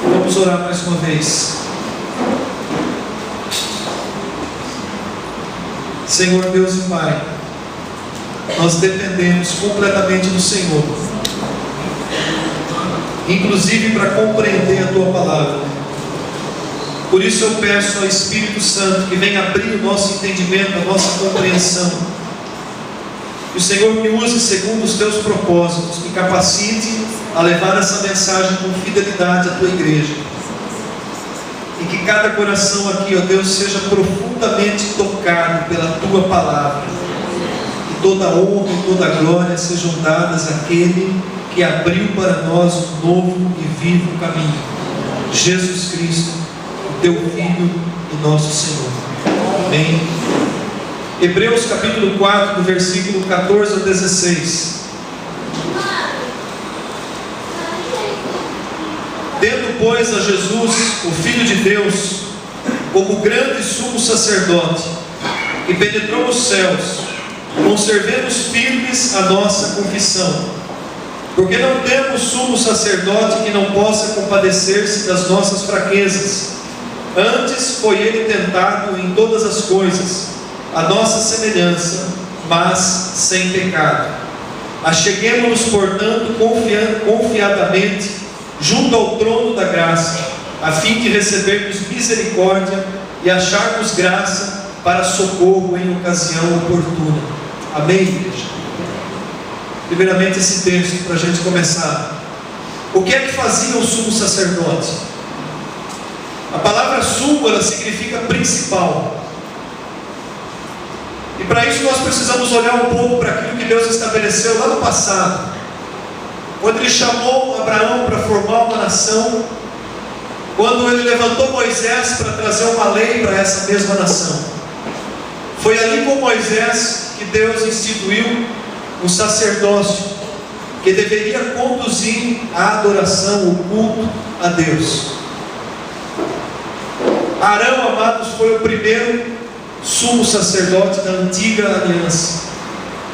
Vamos orar mais uma vez. Senhor Deus e Pai, nós dependemos completamente do Senhor, inclusive para compreender a Tua palavra. Por isso eu peço ao Espírito Santo que venha abrir o nosso entendimento, a nossa compreensão. Que o Senhor me use segundo os Teus propósitos, me capacite a levar essa mensagem com fidelidade à Tua igreja. E que cada coração aqui, ó Deus, seja profundamente tocado pela Tua palavra. Que toda honra e toda glória sejam dadas àquele que abriu para nós um novo e vivo caminho. Jesus Cristo, o Teu Filho e nosso Senhor. Amém. Hebreus capítulo 4, do versículo 14 ao 16. Tendo, pois, a Jesus, o Filho de Deus, como grande sumo sacerdote, que penetrou os céus, conservemos firmes a nossa confissão, porque não temos sumo sacerdote que não possa compadecer-se das nossas fraquezas. Antes foi ele tentado em todas as coisas, a nossa semelhança, mas sem pecado. Acheguemo-nos, portanto, confiadamente junto ao trono da graça, a fim de recebermos misericórdia e acharmos graça para socorro em ocasião oportuna. Amém, igreja? Primeiramente esse texto para a gente começar. O que é que fazia o sumo sacerdote? A palavra sumo, ela significa principal. E para isso nós precisamos olhar um pouco para aquilo que Deus estabeleceu lá no passado, quando Ele chamou Abraão para formar uma nação, quando Ele levantou Moisés para trazer uma lei para essa mesma nação. Foi ali com Moisés que Deus instituiu um sacerdócio que deveria conduzir a adoração, o culto a Deus. Arão, amados, foi o primeiro sumo sacerdote da antiga aliança.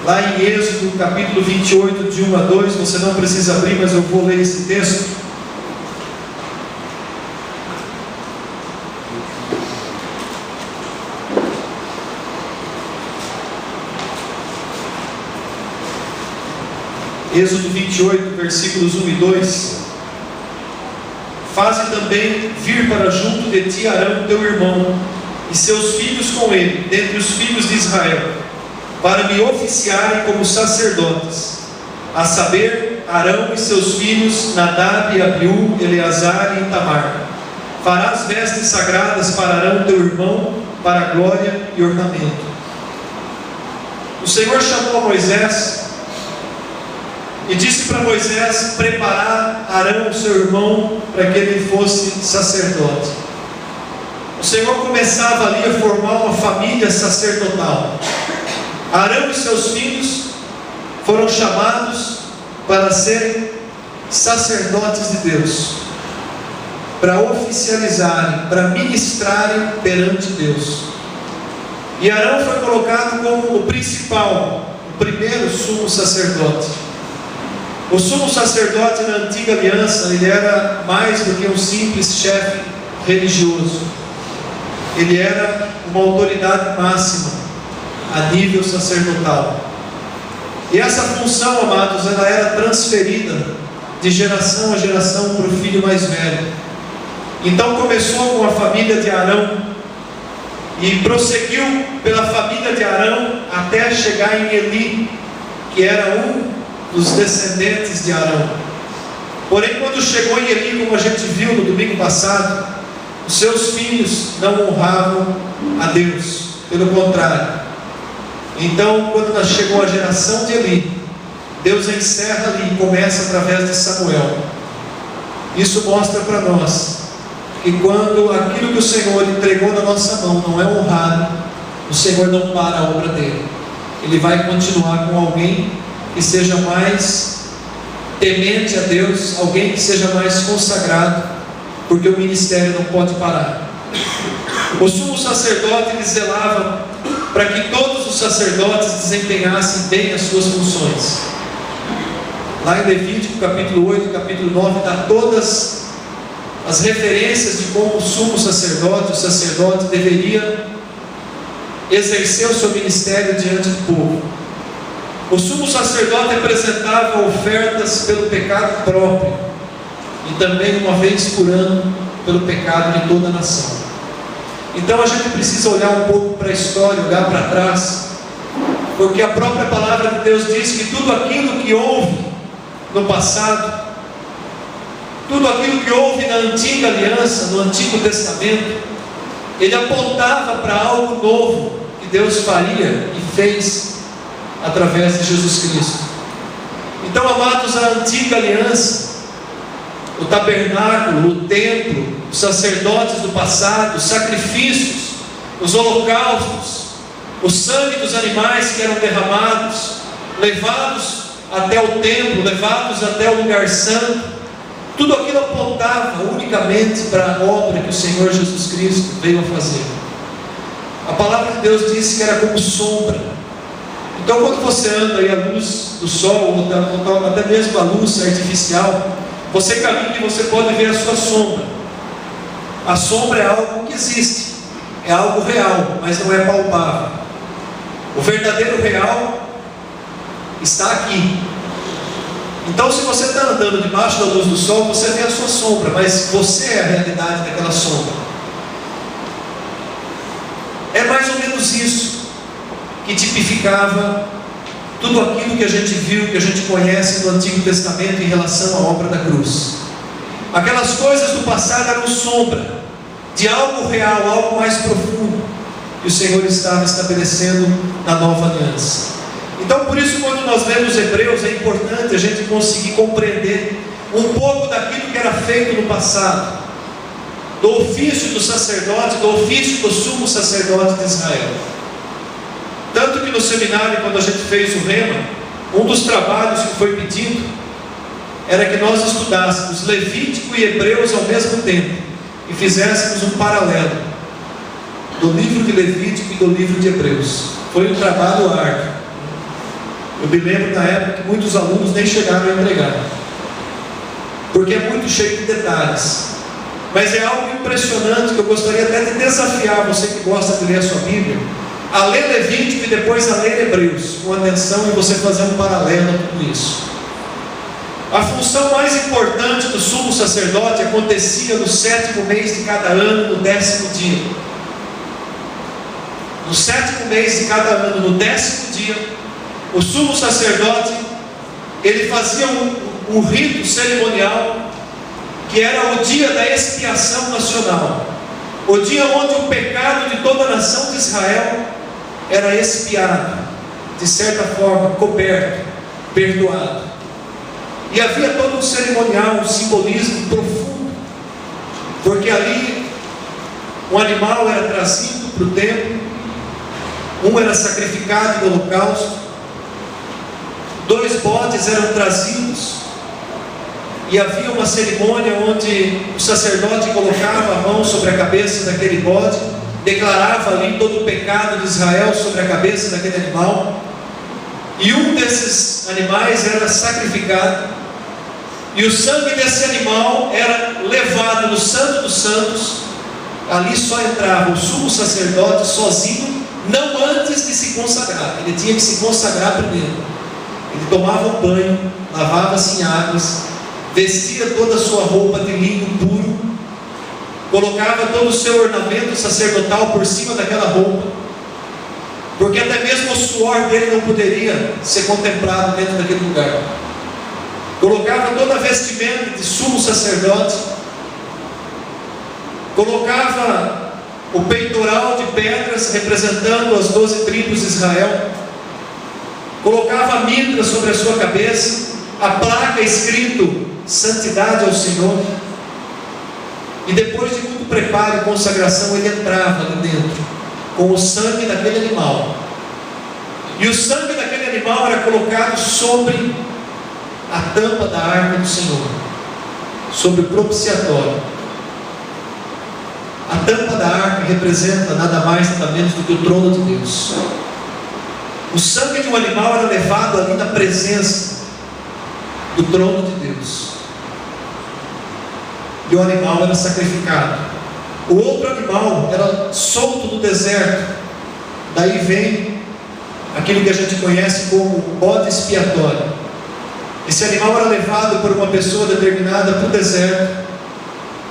Lá em Êxodo capítulo 28, de 1 a 2, você não precisa abrir, mas eu vou ler esse texto. Êxodo 28, versículos 1 e 2. Faze também vir para junto de ti Arão teu irmão, e seus filhos com ele, dentre os filhos de Israel, para me oficiarem como sacerdotes, a saber, Arão e seus filhos, Nadab e Abiú, Eleazar e Itamar. Farás vestes sagradas para Arão teu irmão, para glória e ornamento. O Senhor chamou a Moisés e disse para Moisés preparar Arão, seu irmão, para que ele fosse sacerdote. O Senhor começava ali a formar uma família sacerdotal. Arão e seus filhos foram chamados para serem sacerdotes de Deus, para oficializarem, para ministrarem perante Deus. E Arão foi colocado como o principal, o primeiro sumo sacerdote. O sumo sacerdote na antiga aliança, ele era mais do que um simples chefe religioso. Ele era uma autoridade máxima a nível sacerdotal. E essa função, amados, ela era transferida de geração a geração para o filho mais velho. Então começou com a família de Arão e prosseguiu pela família de Arão até chegar em Eli, que era um dos descendentes de Arão. Porém, quando chegou em Eli, como a gente viu no domingo passado, os seus filhos não honravam a Deus, pelo contrário. Então, quando chegou a geração de Eli, Deus encerra ali e começa através de Samuel. Isso mostra para nós que quando aquilo que o Senhor entregou na nossa mão não é honrado, o Senhor não para a obra dele. Ele vai continuar com alguém que seja mais temente a Deus, alguém que seja mais consagrado, porque o ministério não pode parar. O sumo sacerdote, ele zelava para que todos os sacerdotes desempenhassem bem as suas funções. Lá em Levítico capítulo 8, capítulo 9, dá todas as referências de como o sumo sacerdote, o sacerdote deveria exercer o seu ministério diante do povo. O sumo sacerdote apresentava ofertas pelo pecado próprio e também uma vez por ano pelo pecado de toda a nação. Então a gente precisa olhar um pouco para a história, olhar para trás, porque a própria palavra de Deus diz que tudo aquilo que houve no passado, tudo aquilo que houve na antiga aliança, no Antigo Testamento, ele apontava para algo novo que Deus faria e fez através de Jesus Cristo. Então, amados, a antiga aliança, o tabernáculo, o templo, os sacerdotes do passado, os sacrifícios, os holocaustos, o sangue dos animais que eram derramados, levados até o templo, levados até o lugar santo, tudo aquilo apontava unicamente para a obra que o Senhor Jesus Cristo veio a fazer. A palavra de Deus disse que era como sombra. Então, quando você anda aí à luz do sol, ou até mesmo à luz artificial, você caminha e você pode ver a sua sombra. A sombra é algo que existe, é algo real, mas não é palpável. O verdadeiro real está aqui. Então, se você está andando debaixo da luz do sol, você vê a sua sombra, mas você é a realidade daquela sombra. É mais ou menos isso que tipificava tudo aquilo que a gente viu, que a gente conhece no Antigo Testamento em relação à obra da cruz. Aquelas coisas do passado eram sombra de algo real, algo mais profundo que o Senhor estava estabelecendo na nova aliança. Então, por isso, quando nós lemos Hebreus, é importante a gente conseguir compreender um pouco daquilo que era feito no passado, do ofício do sacerdote, do ofício do sumo sacerdote de Israel. Tanto que no seminário, quando a gente fez o Rema, um dos trabalhos que foi pedido era que nós estudássemos Levítico e Hebreus ao mesmo tempo e fizéssemos um paralelo do livro de Levítico e do livro de Hebreus. Foi um trabalho árduo. Eu me lembro na época que muitos alunos nem chegaram a entregar, porque é muito cheio de detalhes. Mas é algo impressionante que eu gostaria até de desafiar você que gosta de ler a sua Bíblia a ler Levítico e depois a ler Hebreus, com atenção, e você fazer um paralelo a tudo isso. A função mais importante do sumo sacerdote acontecia no 7º mês de cada ano, no 10º dia. No 7º mês de cada ano, no 10º dia, o sumo sacerdote, ele fazia um rito cerimonial, que era o dia da expiação nacional, o dia onde o pecado de toda a nação de Israel era expiado, de certa forma, coberto, perdoado. E havia todo um cerimonial, um simbolismo profundo, porque ali um animal era trazido para o templo, um era sacrificado no holocausto, 2 bodes eram trazidos, e havia uma cerimônia onde o sacerdote colocava a mão sobre a cabeça daquele bode, declarava ali todo o pecado de Israel sobre a cabeça daquele animal, e um desses animais era sacrificado, e o sangue desse animal era levado no Santo dos Santos. Ali só entrava o sumo sacerdote sozinho, não antes de se consagrar. Ele tinha que se consagrar primeiro. Ele tomava um banho, lavava-se em águas, vestia toda a sua roupa de linho puro, colocava todo o seu ornamento sacerdotal por cima daquela roupa, porque até mesmo o suor dele não poderia ser contemplado dentro daquele lugar. Colocava toda a vestimenta de sumo sacerdote, colocava o peitoral de pedras representando as 12 tribos de Israel, colocava a mitra sobre a sua cabeça, a placa escrito santidade ao Senhor, e depois de muito preparo e consagração, ele entrava ali dentro com o sangue daquele animal, e o sangue daquele animal era colocado sobre a tampa da arca do Senhor, sobre o propiciatório. A tampa da arca representa nada mais nada menos do que o trono de Deus. O sangue de um animal era levado ali na presença do trono de Deus. e o animal era sacrificado. O outro animal era solto no deserto. Daí vem aquilo que a gente conhece como bode expiatório. Esse animal era levado por uma pessoa determinada para o deserto.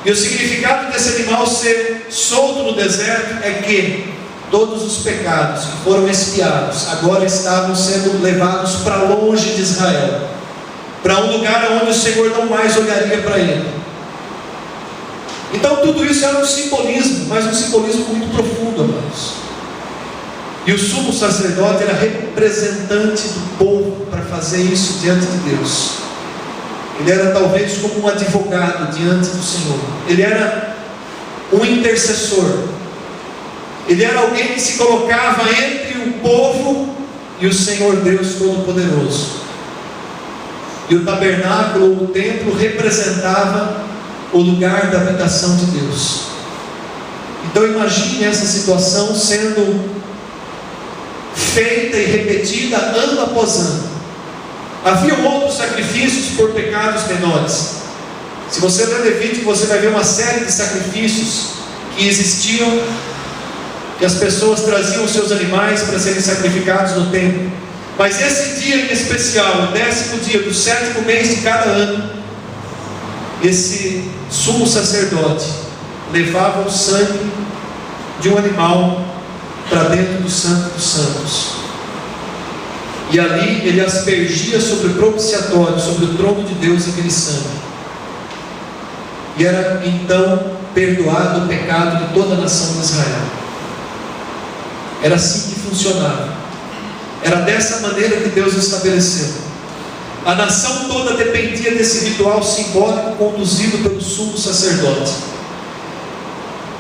E o significado desse animal ser solto no deserto é que todos os pecados que foram expiados agora estavam sendo levados para longe de Israel, para um lugar onde o Senhor não mais olharia para ele. Então tudo isso era um simbolismo, mas um simbolismo muito profundo, amados. E o sumo sacerdote era representante do povo para fazer isso diante de Deus. Ele era talvez como um advogado diante do Senhor. Ele era um intercessor. Ele era alguém que se colocava entre o povo e o Senhor Deus Todo-Poderoso. E o tabernáculo, o templo, representava o lugar da habitação de Deus. Então imagine essa situação sendo feita e repetida ano após ano. Havia outros sacrifícios por pecados menores. Se você ler Levítico, você vai ver uma série de sacrifícios que existiam, que as pessoas traziam os seus animais para serem sacrificados no templo. Mas esse dia em especial, o 10º dia do 7º mês de cada ano, esse sumo sacerdote levava o sangue de um animal para dentro do Santo dos Santos, e ali ele aspergia sobre o propiciatório, sobre o trono de Deus, aquele sangue, e era então perdoado o pecado de toda a nação de Israel. Era assim que funcionava, era dessa maneira que Deus estabeleceu. A nação toda dependia desse ritual simbólico conduzido pelo sumo sacerdote.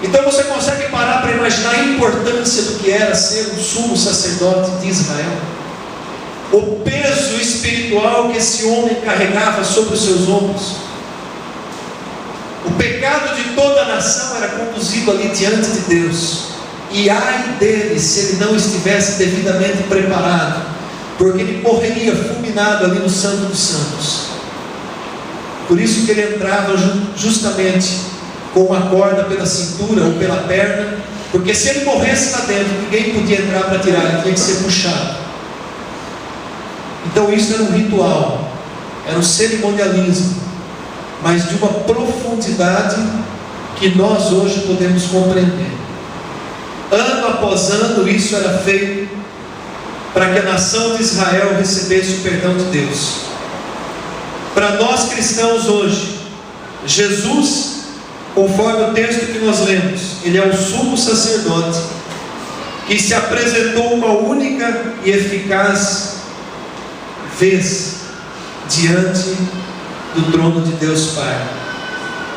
Então você consegue parar para imaginar a importância do que era ser um sumo sacerdote de Israel? O peso espiritual que esse homem carregava sobre os seus ombros. O pecado de toda a nação era conduzido ali diante de Deus. E ai dele se ele não estivesse devidamente preparado, porque ele morreria fulminado ali no Santo dos Santos. Por isso que ele entrava justamente com uma corda pela cintura ou pela perna, porque se ele morresse lá dentro, ninguém podia entrar para tirar, ele tinha que ser puxado. Então isso era um ritual, era um cerimonialismo, mas de uma profundidade que nós hoje podemos compreender. Ano após ano isso era feito para que a nação de Israel recebesse o perdão de Deus. Para nós cristãos hoje, Jesus, conforme o texto que nós lemos, ele é o sumo sacerdote que se apresentou uma única e eficaz vez diante do trono de Deus Pai.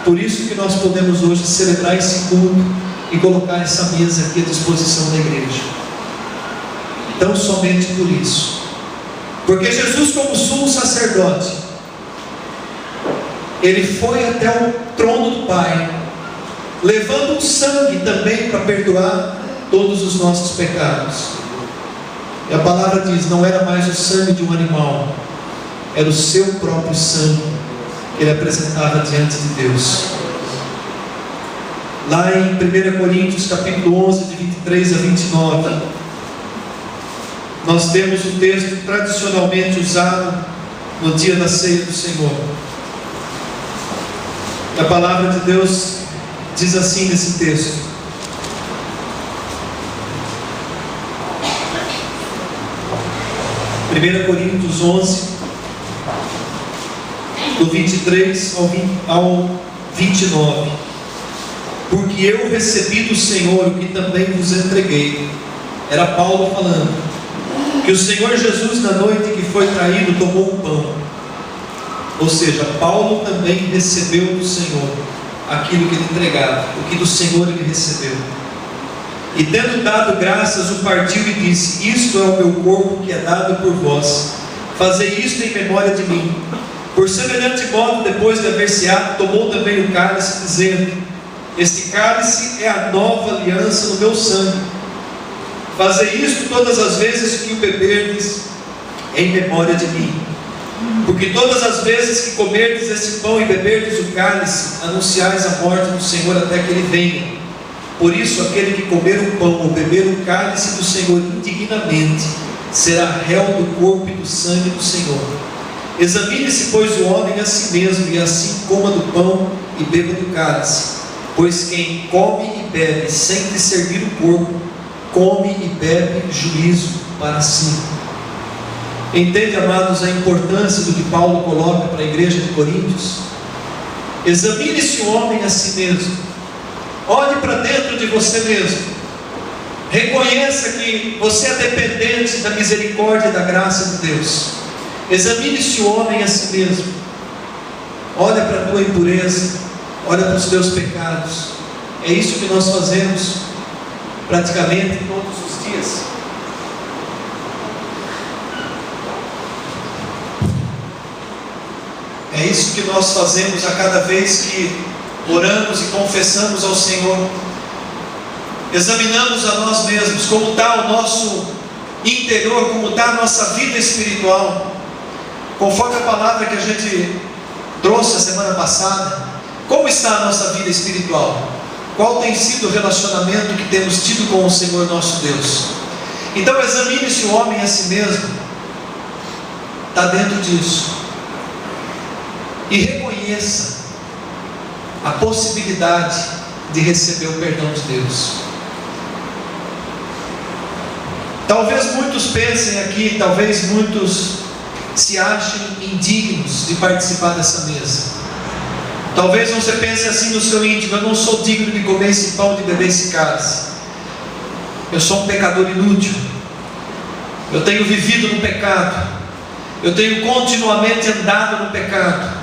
Por isso que nós podemos hoje celebrar esse culto e colocar essa mesa aqui à disposição da igreja. Então somente por isso, porque Jesus, como sumo sacerdote, ele foi até o trono do Pai, levando o sangue também para perdoar todos os nossos pecados. E a palavra diz, não era mais o sangue de um animal, era o seu próprio sangue que ele apresentava diante de Deus. Lá em 1 Coríntios capítulo 11, de 23 a 29, nós temos o texto tradicionalmente usado no dia da ceia do Senhor. A palavra de Deus diz assim nesse texto: 1 Coríntios 11, do 23 ao 29. Porque eu recebi do Senhor o que também vos entreguei. Era Paulo falando, que o Senhor Jesus, na noite que foi traído, tomou um pão. Ou seja, Paulo também recebeu do Senhor aquilo que ele entregava, o que do Senhor ele recebeu. E tendo dado graças, o partiu e disse: isto é o meu corpo que é dado por vós, fazei isto em memória de mim. Por semelhante modo, depois de haver ceado, tomou também o cálice, dizendo: este cálice é a nova aliança no meu sangue. Fazei isto todas as vezes que o beberdes em memória de mim. Porque todas as vezes que comerdes este pão e beberdes o cálice, anunciais a morte do Senhor até que Ele venha. Por isso, aquele que comer o pão ou beber o cálice do Senhor indignamente, será réu do corpo e do sangue do Senhor. Examine-se, pois, o homem a si mesmo, e assim coma do pão e beba do cálice. Pois quem come e bebe sem discernir o corpo, come e bebe juízo para si. Entende, amados, a importância do que Paulo coloca para a igreja de Coríntios? Examine-se o homem a si mesmo. Olhe para dentro de você mesmo. Reconheça que você é dependente da misericórdia e da graça de Deus. Examine-se o homem a si mesmo. Olha para a tua impureza. Olha para os teus pecados. É isso que nós fazemos praticamente todos os dias. É isso que nós fazemos a cada vez que oramos e confessamos ao Senhor. Examinamos a nós mesmos, como está o nosso interior, como está a nossa vida espiritual, conforme a palavra que a gente trouxe a semana passada. Como está a nossa vida espiritual? Qual tem sido o relacionamento que temos tido com o Senhor nosso Deus? Então examine-se o homem a si mesmo. Está dentro disso. E reconheça a possibilidade de receber o perdão de Deus. Talvez muitos pensem aqui, talvez muitos se achem indignos de participar dessa mesa. Talvez você pense assim no seu íntimo: eu não sou digno de comer esse pão, de beber esse cálice. Eu sou um pecador inútil. Eu tenho vivido no pecado. Eu tenho continuamente andado no pecado.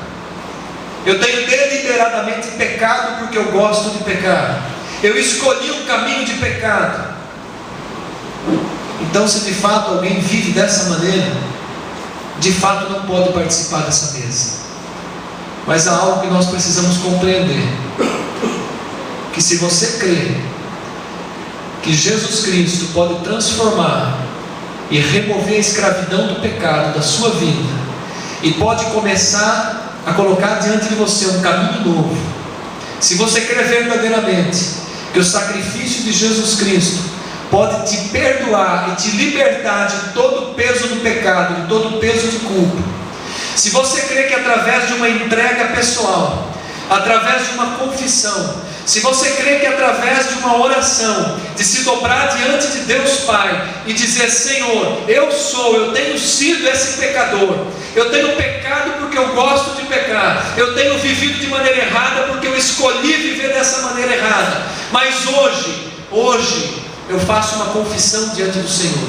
Eu tenho deliberadamente pecado porque eu gosto de pecar. Eu escolhi um caminho de pecado. Então, se de fato alguém vive dessa maneira, de fato não pode participar dessa mesa. Mas há algo que nós precisamos compreender: que se você crê que Jesus Cristo pode transformar e remover a escravidão do pecado da sua vida, e pode começar a colocar diante de você um caminho novo, se você crê verdadeiramente que o sacrifício de Jesus Cristo pode te perdoar e te libertar de todo o peso do pecado, de todo o peso de culpa, se você crê que através de uma entrega pessoal, através de uma confissão, se você crê que através de uma oração, de se dobrar diante de Deus Pai e dizer: Senhor, eu tenho sido esse pecador, eu tenho pecado porque eu gosto de pecar, eu tenho vivido de maneira errada porque eu escolhi viver dessa maneira errada, mas hoje eu faço uma confissão diante do Senhor.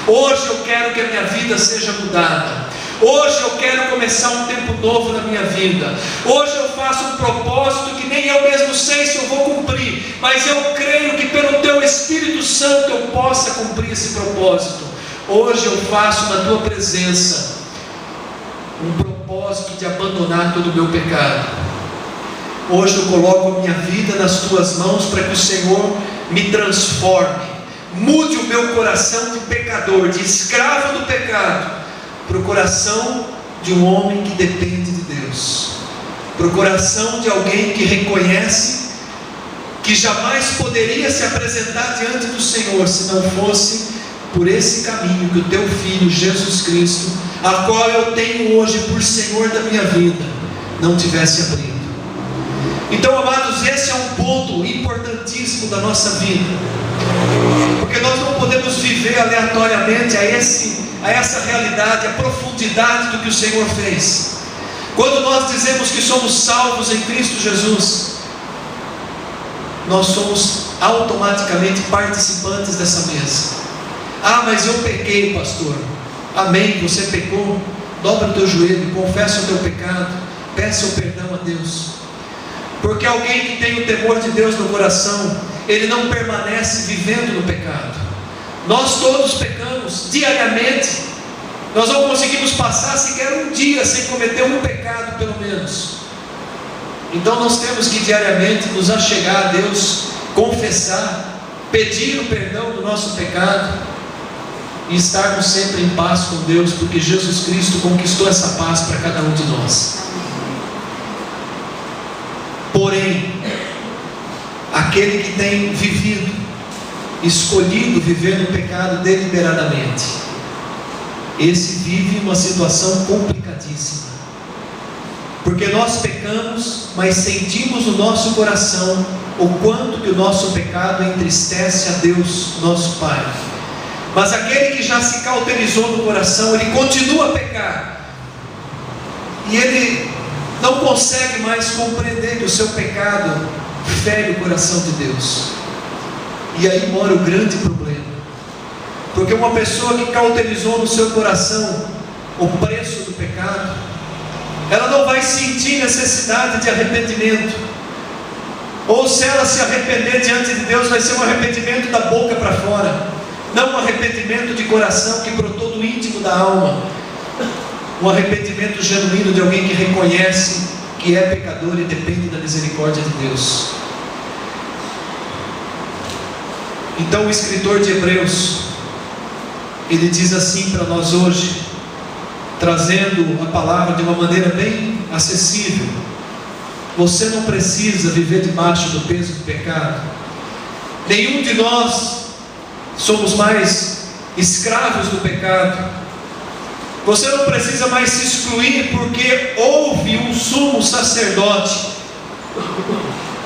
Hoje eu quero que a minha vida seja mudada. Hoje eu quero começar um tempo novo na minha vida. Hoje eu faço um propósito que nem eu mesmo sei se eu vou cumprir, mas eu creio que pelo Teu Espírito Santo eu possa cumprir esse propósito. Hoje eu faço na Tua presença um propósito de abandonar todo o meu pecado. Hoje eu coloco a minha vida nas Tuas mãos para que o Senhor me transforme, mude o meu coração de pecador, de escravo do pecado, para o coração de um homem que depende de Deus, para o coração de alguém que reconhece que jamais poderia se apresentar diante do Senhor se não fosse por esse caminho que o Teu Filho Jesus Cristo, a qual eu tenho hoje por Senhor da minha vida, não tivesse abrido. Então, amados, esse é um ponto importantíssimo da nossa vida, porque nós não podemos viver aleatoriamente a essa realidade, a profundidade do que o Senhor fez. Quando nós dizemos que somos salvos em Cristo Jesus, nós somos automaticamente participantes dessa mesa. Ah, mas eu pequei, pastor. Amém, você pecou. Dobra o teu joelho, confessa o teu pecado, peça o perdão a Deus. Porque alguém que tem o temor de Deus no coração, ele não permanece vivendo no pecado. Nós todos pecamos diariamente. Nós não conseguimos passar sequer um dia sem cometer um pecado, pelo menos. Então nós temos que diariamente nos achegar a Deus, confessar, pedir o perdão do nosso pecado e estarmos sempre em paz com Deus, porque Jesus Cristo conquistou essa paz para cada um de nós. Porém, aquele que tem vivido, escolhido viver no pecado deliberadamente, esse vive uma situação complicadíssima, porque nós pecamos, mas sentimos no nosso coração o quanto que o nosso pecado entristece a Deus, nosso Pai. Mas aquele que já se cauterizou no coração, ele continua a pecar, e ele não consegue mais compreender que o seu pecado fere o coração de Deus. E aí mora o grande problema, porque uma pessoa que cauterizou no seu coração o preço do pecado, ela não vai sentir necessidade de arrependimento, ou se ela se arrepender diante de Deus, vai ser um arrependimento da boca para fora, não um arrependimento de coração que brotou do íntimo da alma, um arrependimento genuíno de alguém que reconhece que é pecador e depende da misericórdia de Deus. Então o escritor de Hebreus, ele diz assim para nós hoje, trazendo a palavra de uma maneira bem acessível: você não precisa viver debaixo do peso do pecado. Nenhum de nós somos mais escravos do pecado. Você não precisa mais se excluir, porque houve um sumo sacerdote,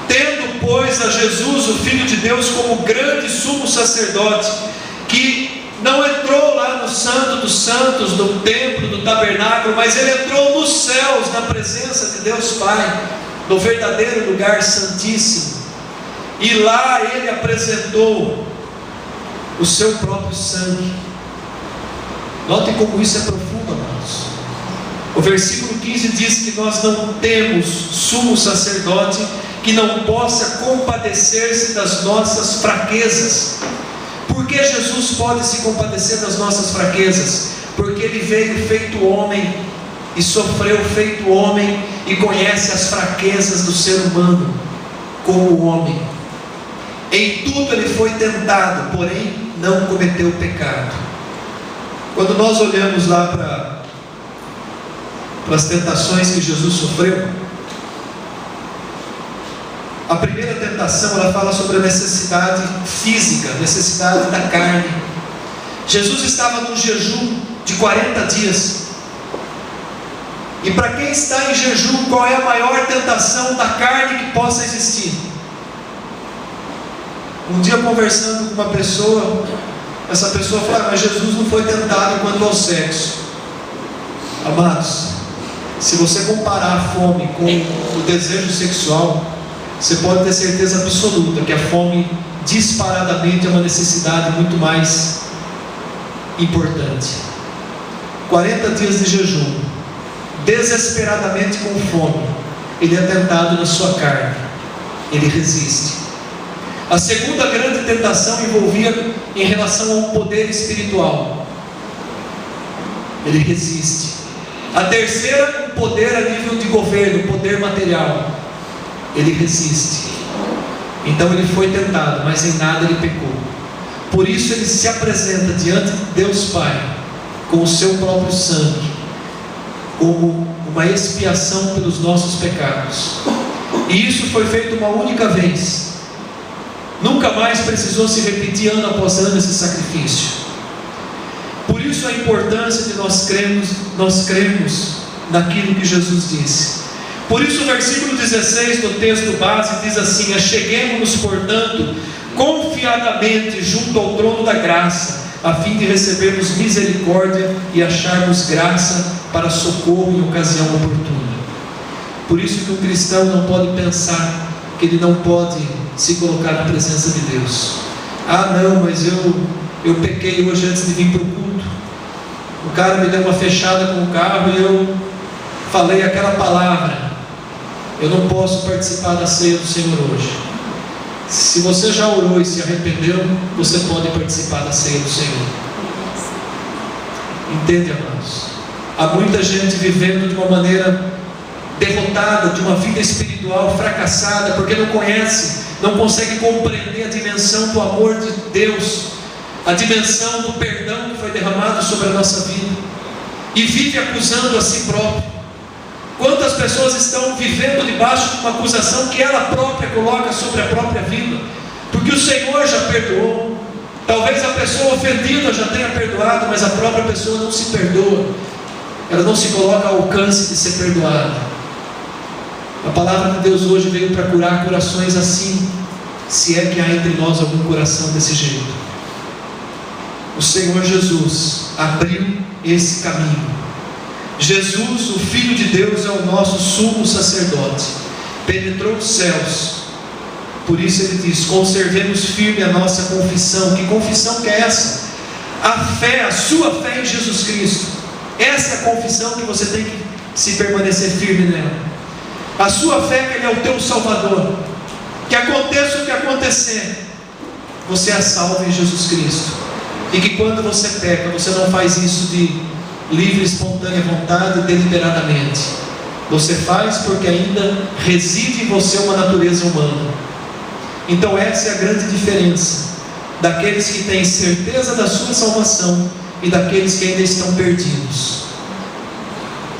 tendo pois a Jesus, o Filho de Deus, como grande sumo sacerdote, que não entrou lá no Santo dos Santos, no templo, do tabernáculo, mas ele entrou nos céus, na presença de Deus Pai, no verdadeiro lugar santíssimo, e lá ele apresentou o seu próprio sangue. Notem como isso é profundo, amados. O versículo 15 diz que nós não temos sumo sacerdote que não possa compadecer-se das nossas fraquezas. Por que Jesus pode se compadecer das nossas fraquezas? Porque ele veio feito homem e sofreu feito homem e conhece as fraquezas do ser humano como homem. Em tudo ele foi tentado, porém não cometeu pecado. Quando nós olhamos lá para as tentações que Jesus sofreu, a primeira tentação, ela fala sobre a necessidade física, a necessidade da carne. Jesus estava num jejum de 40 dias. E para quem está em jejum, qual é a maior tentação da carne que possa existir? Um dia, conversando com uma pessoa, essa pessoa falou: mas Jesus não foi tentado quanto ao sexo. Amados, se você comparar a fome com o desejo sexual, você pode ter certeza absoluta que a fome disparadamente é uma necessidade muito mais importante. 40 dias de jejum, desesperadamente com fome, ele é tentado na sua carne, ele resiste. A segunda grande tentação envolvia em relação a um poder espiritual, ele resiste. A terceira, um poder a nível de governo, poder material, ele resiste. Então ele foi tentado, mas em nada ele pecou. Por isso ele se apresenta diante de Deus Pai com o seu próprio sangue, como uma expiação pelos nossos pecados. E isso foi feito uma única vez. Nunca mais precisou se repetir ano após ano esse sacrifício. Por isso a importância de nós cremos naquilo que Jesus disse. Por isso o versículo 16 do texto base diz assim: acheguemo-nos, portanto, confiadamente junto ao trono da graça, a fim de recebermos misericórdia e acharmos graça para socorro em ocasião oportuna. Por isso que o cristão não pode pensar que ele não pode se colocar na presença de Deus. Ah não, mas eu pequei hoje antes de vir para o culto, o cara me deu uma fechada com o carro e eu falei aquela palavra, eu não posso participar da ceia do Senhor hoje. Se você já orou e se arrependeu, você pode participar da ceia do Senhor. Entende, amados? Há muita gente vivendo de uma maneira derrotada, de uma vida espiritual fracassada, porque não conhece, não consegue compreender a dimensão do amor de Deus, a dimensão do perdão que foi derramado sobre a nossa vida e vive acusando a si próprio. Quantas pessoas estão vivendo debaixo de uma acusação que ela própria coloca sobre a própria vida, porque o Senhor já perdoou. Talvez a pessoa ofendida já tenha perdoado, mas a própria pessoa não se perdoa, ela não se coloca ao alcance de ser perdoada. A palavra de Deus hoje veio para curar corações assim, se é que há entre nós algum coração desse jeito. O Senhor Jesus abriu esse caminho. Jesus, o Filho de Deus, é o nosso sumo sacerdote, penetrou os céus. Por isso ele diz: conservemos firme a nossa confissão. Que confissão que é essa? A fé, a sua fé em Jesus Cristo. Essa é a confissão que você tem que se permanecer firme nela. A sua fé que Ele é o teu Salvador. Que aconteça o que acontecer, você é salvo em Jesus Cristo. E que quando você peca, você não faz isso de livre, espontânea vontade, deliberadamente. Você faz porque ainda reside em você uma natureza humana. Então essa é a grande diferença daqueles que têm certeza da sua salvação e daqueles que ainda estão perdidos.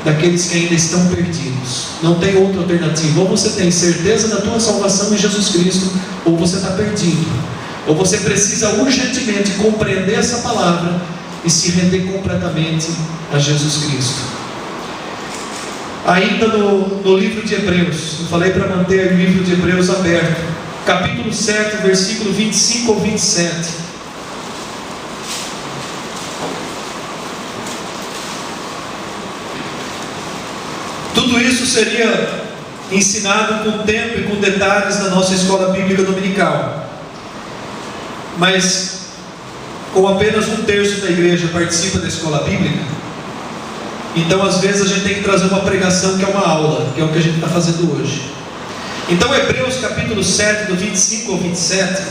Daqueles que ainda estão perdidos. Não tem outra alternativa. Ou você tem certeza da tua salvação em Jesus Cristo, ou você está perdido. Ou você precisa urgentemente compreender essa palavra e se render completamente a Jesus Cristo. Ainda no livro de Hebreus, eu falei para manter o livro de Hebreus aberto, capítulo 7, versículo 25 ou 27. Tudo isso seria ensinado com tempo e com detalhes na nossa escola bíblica dominical. Mas, como apenas 1/3 da igreja participa da escola bíblica, então às vezes a gente tem que trazer uma pregação que é uma aula, que é o que a gente está fazendo hoje. Então Hebreus capítulo 7, do 25 ao 27,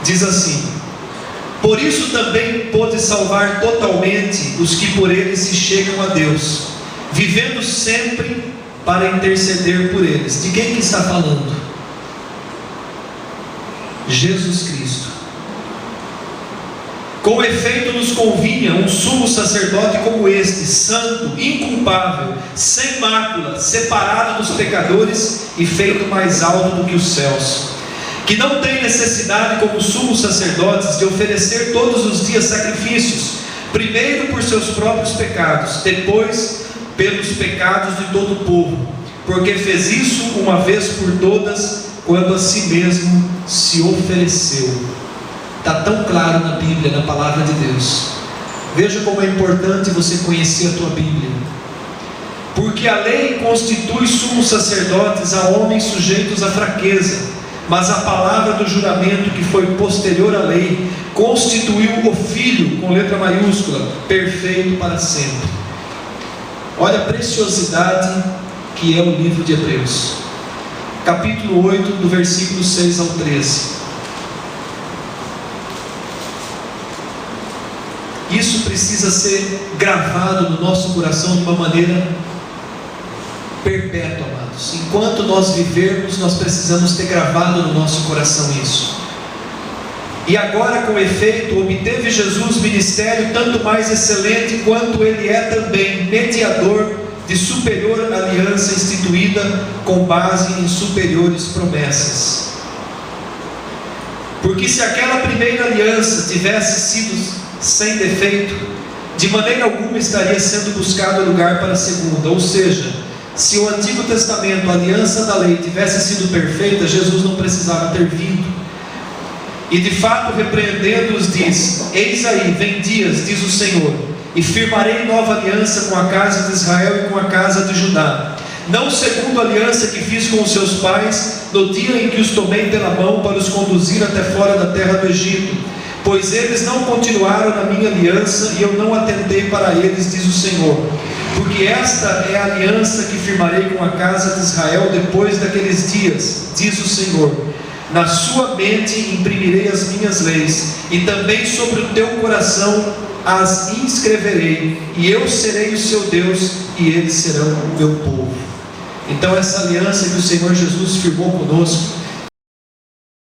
diz assim: por isso também pôde salvar totalmente os que por ele se chegam a Deus, vivendo sempre para interceder por eles. De quem que está falando? Jesus Cristo. Com efeito nos convinha um sumo sacerdote como este, santo, inculpável, sem mácula, separado dos pecadores e feito mais alto do que os céus, que não tem necessidade, como sumos sacerdotes, de oferecer todos os dias sacrifícios, primeiro por seus próprios pecados, depois pelos pecados de todo o povo, porque fez isso uma vez por todas, quando a si mesmo se ofereceu. Está tão claro na Bíblia, na palavra de Deus. Veja como é importante você conhecer a tua Bíblia. Porque a lei constitui sumos sacerdotes a homens sujeitos à fraqueza, mas a palavra do juramento, que foi posterior à lei, constituiu o Filho, com letra maiúscula, perfeito para sempre. Olha a preciosidade que é o livro de Hebreus, capítulo 8, do versículo 6 ao 13. Isso precisa ser gravado no nosso coração de uma maneira perpétua, amados. Enquanto nós vivermos, nós precisamos ter gravado no nosso coração isso. E agora, com efeito, obteve Jesus ministério tanto mais excelente, quanto ele é também mediador de superior aliança, instituída com base em superiores promessas. Porque se aquela primeira aliança tivesse sido sem defeito, de maneira alguma estaria sendo buscado lugar para a segunda. Ou seja, se o Antigo Testamento, a aliança da lei, tivesse sido perfeita, Jesus não precisava ter vindo. E de fato, repreendendo-os, diz: eis aí, vem dias, diz o Senhor, e firmarei nova aliança com a casa de Israel e com a casa de Judá, não segundo a aliança que fiz com os seus pais, no dia em que os tomei pela mão para os conduzir até fora da terra do Egito, pois eles não continuaram na minha aliança, e eu não atentei para eles, diz o Senhor. Porque esta é a aliança que firmarei com a casa de Israel depois daqueles dias, diz o Senhor. Na sua mente imprimirei as minhas leis, e também sobre o teu coração as inscreverei, e eu serei o seu Deus, e eles serão o meu povo. Então essa aliança que o Senhor Jesus firmou conosco